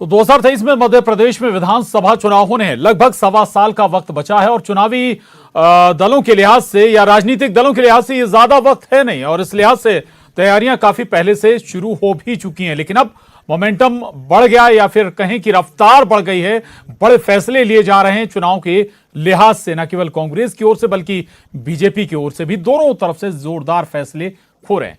तो 2023 में मध्य प्रदेश में विधानसभा चुनाव होने हैं। लगभग 1.25 साल का वक्त बचा है और चुनावी दलों के लिहाज से या राजनीतिक दलों के लिहाज से ये ज्यादा वक्त है नहीं और इस लिहाज से तैयारियां काफी पहले से शुरू हो भी चुकी हैं। लेकिन अब मोमेंटम बढ़ गया या फिर कहें कि रफ्तार बढ़ गई है। बड़े फैसले लिए जा रहे हैं चुनाव के लिहाज से, न केवल कांग्रेस की ओर से बल्कि बीजेपी की ओर से भी। दोनों तरफ से जोरदार फैसले हो रहे हैं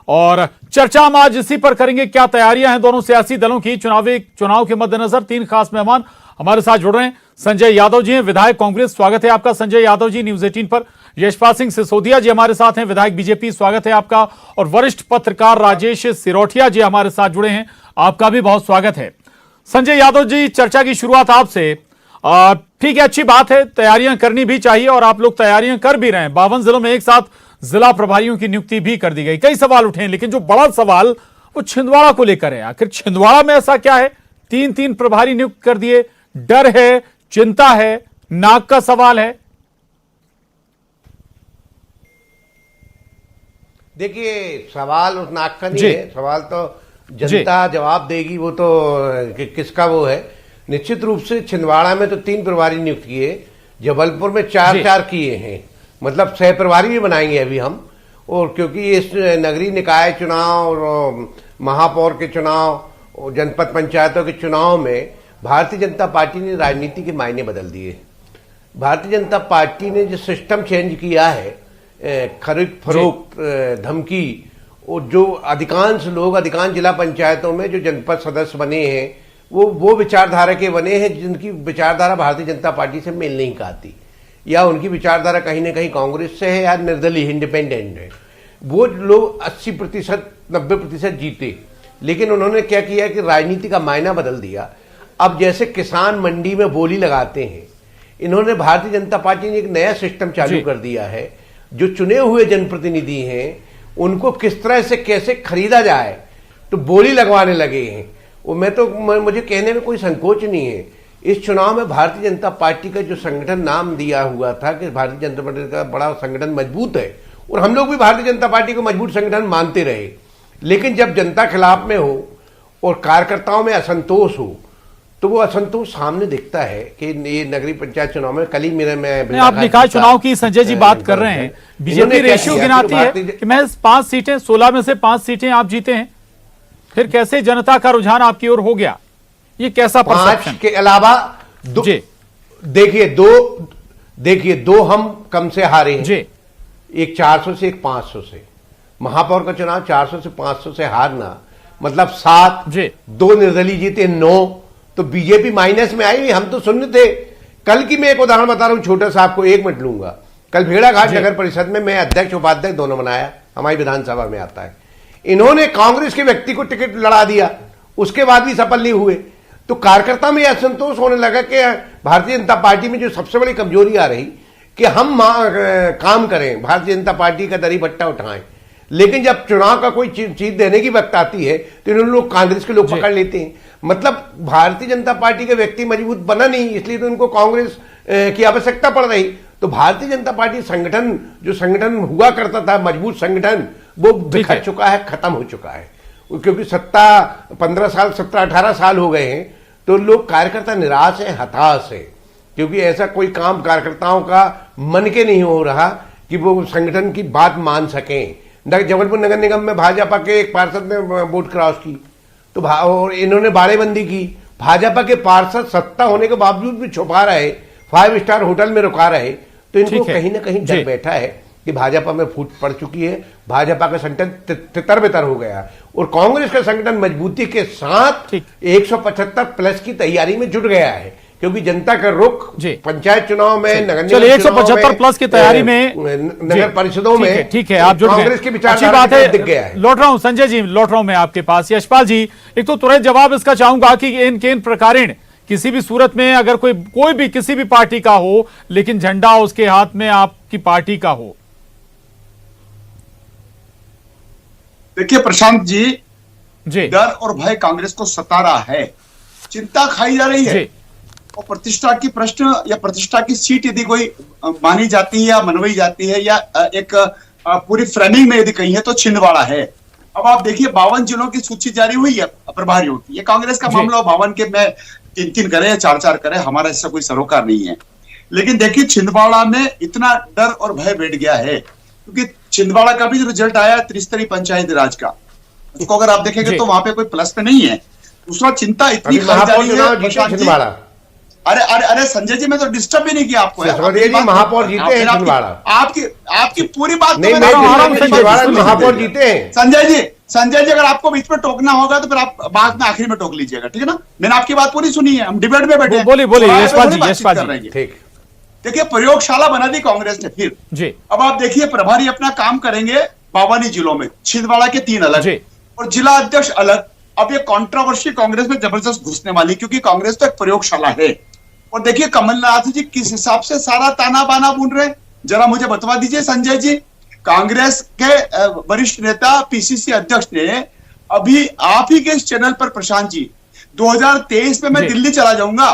और चर्चा हम आज इसी पर करेंगे। क्या तैयारियां हैं दोनों सियासी दलों की चुनाव के मद्देनजर? 3 खास मेहमान हमारे साथ जुड़ रहे हैं। संजय यादव जी हैं, विधायक कांग्रेस, स्वागत है आपका संजय यादव जी न्यूज 18 पर। यशपाल सिंह सिसोदिया जी हमारे साथ हैं, विधायक बीजेपी, स्वागत है आपका। और वरिष्ठ पत्रकार राजेश सिरोठिया जी हमारे साथ जुड़े हैं, आपका भी बहुत स्वागत है। संजय यादव जी, चर्चा की शुरुआत आपसे। ठीक है, अच्छी बात है, तैयारियां करनी भी चाहिए और आप लोग तैयारियां कर भी रहे हैं। 52 जिलों में एक साथ जिला प्रभारियों की नियुक्ति भी कर दी गई। कई सवाल उठे हैं, लेकिन जो बड़ा सवाल वो छिंदवाड़ा को लेकर है। आखिर छिंदवाड़ा में ऐसा क्या है? 3 प्रभारी नियुक्त कर दिए, डर है, चिंता है, नाक का सवाल है। देखिए, सवाल उस नाक का नहीं है, सवाल तो जनता जवाब देगी। वो तो किसका वो है। निश्चित रूप से छिंदवाड़ा में तो 3 प्रभारी नियुक्त किए, जबलपुर में 4 किए हैं, मतलब 6 प्रभारी भी बनाएंगे अभी हम। और क्योंकि इस नगरीय निकाय चुनाव और महापौर के चुनाव और जनपद पंचायतों के चुनाव में भारतीय जनता पार्टी ने राजनीति के मायने बदल दिए। भारतीय जनता पार्टी ने जो सिस्टम चेंज किया है, खरीद फरोख्त, धमकी, और जो अधिकांश लोग अधिकांश जिला पंचायतों में जो जनपद सदस्य बने हैं वो विचारधारा के बने हैं जिनकी विचारधारा भारतीय जनता पार्टी से मेल नहीं खाती, या उनकी विचारधारा कहीं ना कहीं कांग्रेस से है या निर्दलीय इंडिपेंडेंट है। वो लोग 80% 90% जीते, लेकिन उन्होंने क्या किया कि राजनीति का मायना बदल दिया। अब जैसे किसान मंडी में बोली लगाते हैं, इन्होंने भारतीय जनता पार्टी ने एक नया सिस्टम चालू कर दिया है। जो चुने हुए जनप्रतिनिधि हैं उनको किस तरह से कैसे खरीदा जाए, तो बोली लगवाने लगे हैं। वो मुझे कहने में कोई संकोच नहीं है। इस चुनाव में भारतीय जनता पार्टी का जो संगठन नाम दिया हुआ था कि भारतीय जनता पार्टी का बड़ा संगठन मजबूत है, और हम लोग भी भारतीय जनता पार्टी को मजबूत संगठन मानते रहे, लेकिन जब जनता खिलाफ में हो और कार्यकर्ताओं में असंतोष हो तो वो असंतोष सामने दिखता है। कि ये नगरीय पंचायत चुनाव में कल ही आप निकाय चुनाव की संजय जी बात कर रहे हैं, बीजेपी रेशियो गिनाती है कि मैं 5 सीटें 16 में से 5 सीटें आप जीते हैं, फिर कैसे जनता का रुझान आपकी ओर हो गया? ये कैसा परसेप्शन? के अलावा देखिए दो हम कम से हारे हैं, एक 400 से एक 500 से। महापौर का चुनाव 400 से 500 से हारना मतलब 7, 2 निर्दलीय जीते 9, तो बीजेपी माइनस में आई। हम तो शून्य थे। कल की मैं एक उदाहरण बता रहा हूं छोटा सा, आपको 1 मिनट लूंगा। कल भेड़ाघाट नगर परिषद में मैं अध्यक्ष उपाध्यक्ष दोनों बनाया, हमारी विधानसभा में आता है। इन्होंने कांग्रेस के व्यक्ति को टिकट लड़ा दिया, उसके बाद भी सफल नहीं हुए। तो कार्यकर्ता में यह असंतोष होने लगा कि भारतीय जनता पार्टी में जो सबसे बड़ी कमजोरी आ रही कि हम काम करें, भारतीय जनता पार्टी का दरी बट्टा उठाएं, लेकिन जब चुनाव का कोई चीज देने की वक्त आती है तो इन्होंने लोग कांग्रेस के लोग पकड़ लेते हैं। मतलब भारतीय जनता पार्टी के व्यक्ति मजबूत बना नहीं, इसलिए तो उनको कांग्रेस की आवश्यकता पड़ रही। तो भारतीय जनता पार्टी संगठन, जो संगठन हुआ करता था मजबूत संगठन, वो बिखर चुका है, खत्म हो चुका है। क्योंकि 17-18 साल हो गए हैं, तो लोग कार्यकर्ता निराश है, हताश है, क्योंकि ऐसा कोई काम कार्यकर्ताओं का मन के नहीं हो रहा कि वो संगठन की बात मान सकें। जबलपुर नगर निगम में भाजपा के एक पार्षद ने वोट क्रॉस की, तो और इन्होंने बाड़ेबंदी की। भाजपा के पार्षद सत्ता होने के बावजूद भी छुपा रहे, 5 स्टार होटल में रुका रहे, तो इनको कहीं ना कहीं डर बैठा है कि भाजपा में फूट पड़ चुकी है, भाजपा का संगठन तितर बितर हो गया, और कांग्रेस का संगठन मजबूती के साथ 175 प्लस की तैयारी में जुट गया है। क्योंकि जनता का रुख पंचायत चुनाव में, नगर निगम 175 प्लस की तैयारी में, नगर परिषदों में, ठीक है, आप जुट गए, कांग्रेस की विचारधारा बात है। दिख गया है। लौट रहा हूं संजय जी, लौट रहा हूं मैं आपके पास। यशपाल जी, एक तो तुरंत जवाब इसका चाहूंगा कि इन प्रकारेण किसी भी सूरत में अगर कोई भी किसी भी पार्टी का हो, लेकिन झंडा उसके हाथ में आपकी पार्टी का हो। देखिए प्रशांत जी, डर और भय कांग्रेस को सता रहा है, चिंता खाई जा रही है। और प्रतिष्ठा की प्रश्न या प्रतिष्ठा की सीट यदि कोई मानी जाती है या मनवाई जाती है या एक पूरी फ्रेमिंग में यदि कही है तो छिंदवाड़ा है। अब आप देखिए 52 जिलों की सूची जारी हुई है प्रभारियों की। ये कांग्रेस का मामला 52 के में 3-3 करे या 4-4 करे, हमारा इससे कोई सरोकार नहीं है। लेकिन देखिए छिंदवाड़ा में इतना डर और भय बैठ गया है, क्योंकि छिंदवाड़ा का भी जो रिजल्ट आया त्रिस्तरीय पंचायत राज का, उसको अगर आप देखेंगे तो वहां पे कोई प्लस पे नहीं है। दूसरा चिंता इतनी खाई जा रही है। अरे संजय जी, मैं तो डिस्टर्ब भी नहीं किया आपको। महापौर जीते हैं छिंदवाड़ा। आपकी पूरी बात महापौर जीते हैं। संजय जी अगर आपको बीच में टोकना होगा तो फिर आप बाद में आखिर में टोक लीजिएगा, ठीक है ना? मैंने आपकी बात पूरी सुनी है, हम डिबेट में बैठे। बोलिए यशपाल जी। ठीक, देखिए प्रयोगशाला बना दी कांग्रेस ने फिर जी। अब आप देखिए प्रभारी अपना काम करेंगे 52 जिलों में, छिंदवाड़ा के 3 अलग और जिला अध्यक्ष अलग। अब ये कंट्रोवर्सी कांग्रेस में जबरदस्त घुसने वाली, क्योंकि कांग्रेस तो एक प्रयोगशाला है। और देखिए कमलनाथ जी किस हिसाब से सारा ताना बाना बुन रहे, जरा मुझे बतवा दीजिए संजय जी। कांग्रेस के वरिष्ठ नेता पीसीसी अध्यक्ष ने अभी आप ही के इस चैनल पर, प्रशांत जी, 2023 में मैं दिल्ली चला जाऊंगा,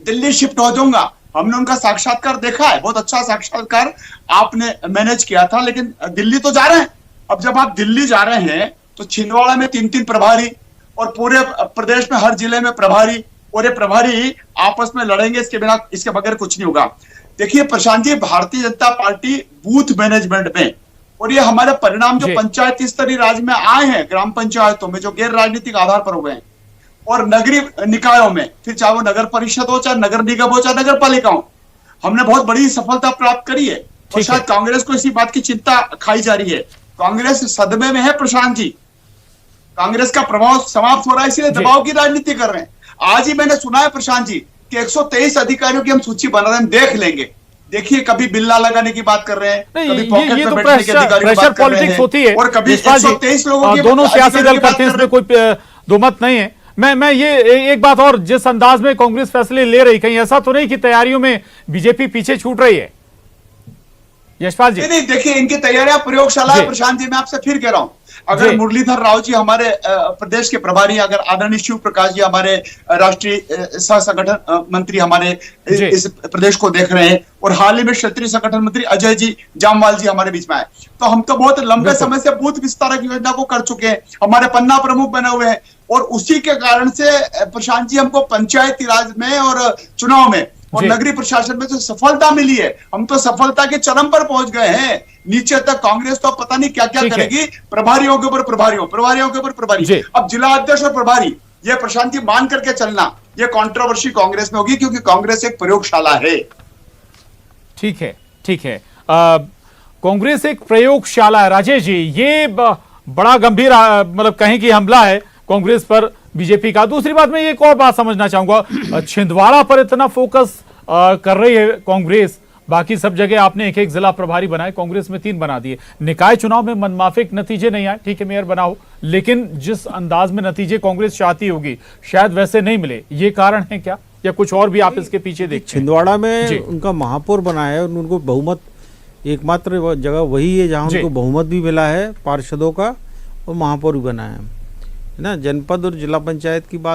दिल्ली शिफ्ट हो जाऊंगा, हमने उनका साक्षात्कार देखा है, बहुत अच्छा साक्षात्कार आपने मैनेज किया था। लेकिन दिल्ली तो जा रहे हैं। अब जब आप दिल्ली जा रहे हैं तो छिंदवाड़ा में 3-3 प्रभारी और पूरे प्रदेश में हर जिले में प्रभारी, और ये प्रभारी आपस में लड़ेंगे, इसके बगैर कुछ नहीं होगा। देखिए Prashant ji, Bharatiya Janata party booth management में, और ये हमारे परिणाम जो पंचायती स्तरीय राज में आए हैं, ग्राम पंचायतों में जो गैर राजनीतिक आधार पर हुए हैं, और नगरीय निकायों में, फिर चाहे वो नगर परिषद हो, चाहे नगर निगम हो, चाहे नगर पालिका हो, हमने बहुत बड़ी सफलता प्राप्त करी है। और शायद कांग्रेस को इसी बात की चिंता खाई जा रही है। कांग्रेस सदमे में है प्रशांत जी, कांग्रेस का प्रभाव समाप्त हो रहा है, इसलिए दबाव की राजनीति कर रहे हैं। आज ही मैंने सुना है प्रशांत जी कि 123 अधिकारियों की हम सूची बना रहे हैं, हम देख लेंगे। देखिए कभी बिल्ला लगाने की बात कर रहे हैं, कभी पॉकेट में बैठने के अधिकारी की बात कर रहे हैं, और कभी 123 लोगों की, दोनों सियासी दल करते हैं, इसमें कोई दो मत नहीं है। मैं ये एक बात और, जिस अंदाज में कांग्रेस फैसले ले रही, कहीं ऐसा तो नहीं कि तैयारियों में बीजेपी पीछे छूट रही है? यशपाल जी नहीं, देखिए इनकी तैयारियां प्रयोगशाला है प्रशांत जी। मैं आपसे फिर कह रहा हूं, अगर मुरलीधर राव जी हमारे प्रदेश के प्रभारी, अगर आदरणीय शिव प्रकाश जी हमारे राष्ट्रीय सह संगठन मंत्री हमारे इस प्रदेश को देख रहे हैं, और हाल ही में क्षेत्रीय संगठन मंत्री अजय जी जामवाल जी हमारे बीच में आए, तो हम तो बहुत लंबे समय से बूथ विस्तारक योजना को कर चुके हैं, हमारे पन्ना प्रमुख बने हुए हैं। और उसी के कारण से प्रशांत जी हमको पंचायती राज में और चुनाव में और नगरीय प्रशासन में जो सफलता मिली है, हम तो सफलता के चरम पर पहुंच गए हैं। नीचे तक कांग्रेस तो पता नहीं क्या क्या करेगी, प्रभारियों के ऊपर प्रभारियों के ऊपर प्रभारी, अब जिला अध्यक्ष और प्रभारी, ये प्रशांत जी मान करके चलना, ये कंट्रोवर्सी कांग्रेस में होगी, क्योंकि कांग्रेस एक प्रयोगशाला है। ठीक है। कांग्रेस एक प्रयोगशाला है राजेश जी, ये बड़ा गंभीर मतलब कहें कि हमला है कांग्रेस पर बीजेपी का। दूसरी बात, मैं एक और बात समझना चाहूंगा, छिंदवाड़ा पर इतना फोकस कर रही है कांग्रेस, बाकी सब जगह आपने एक एक जिला प्रभारी बनाए, कांग्रेस में 3 बना दिए। निकाय चुनाव में मनमाफिक नतीजे नहीं आए, ठीक है मेयर बनाओ, लेकिन जिस अंदाज में नतीजे कांग्रेस चाहती होगी शायद वैसे नहीं मिले। ये कारण है क्या, या कुछ और भी आप इसके पीछे देखते हैं? छिंदवाड़ा में उनका महापौर बनाया है, उनको बहुमत, एकमात्र जगह वही है जहां उनको बहुमत भी मिला है पार्षदों का, और महापौर भी बनाया है ना। जनपद और जिला पंचायत की बात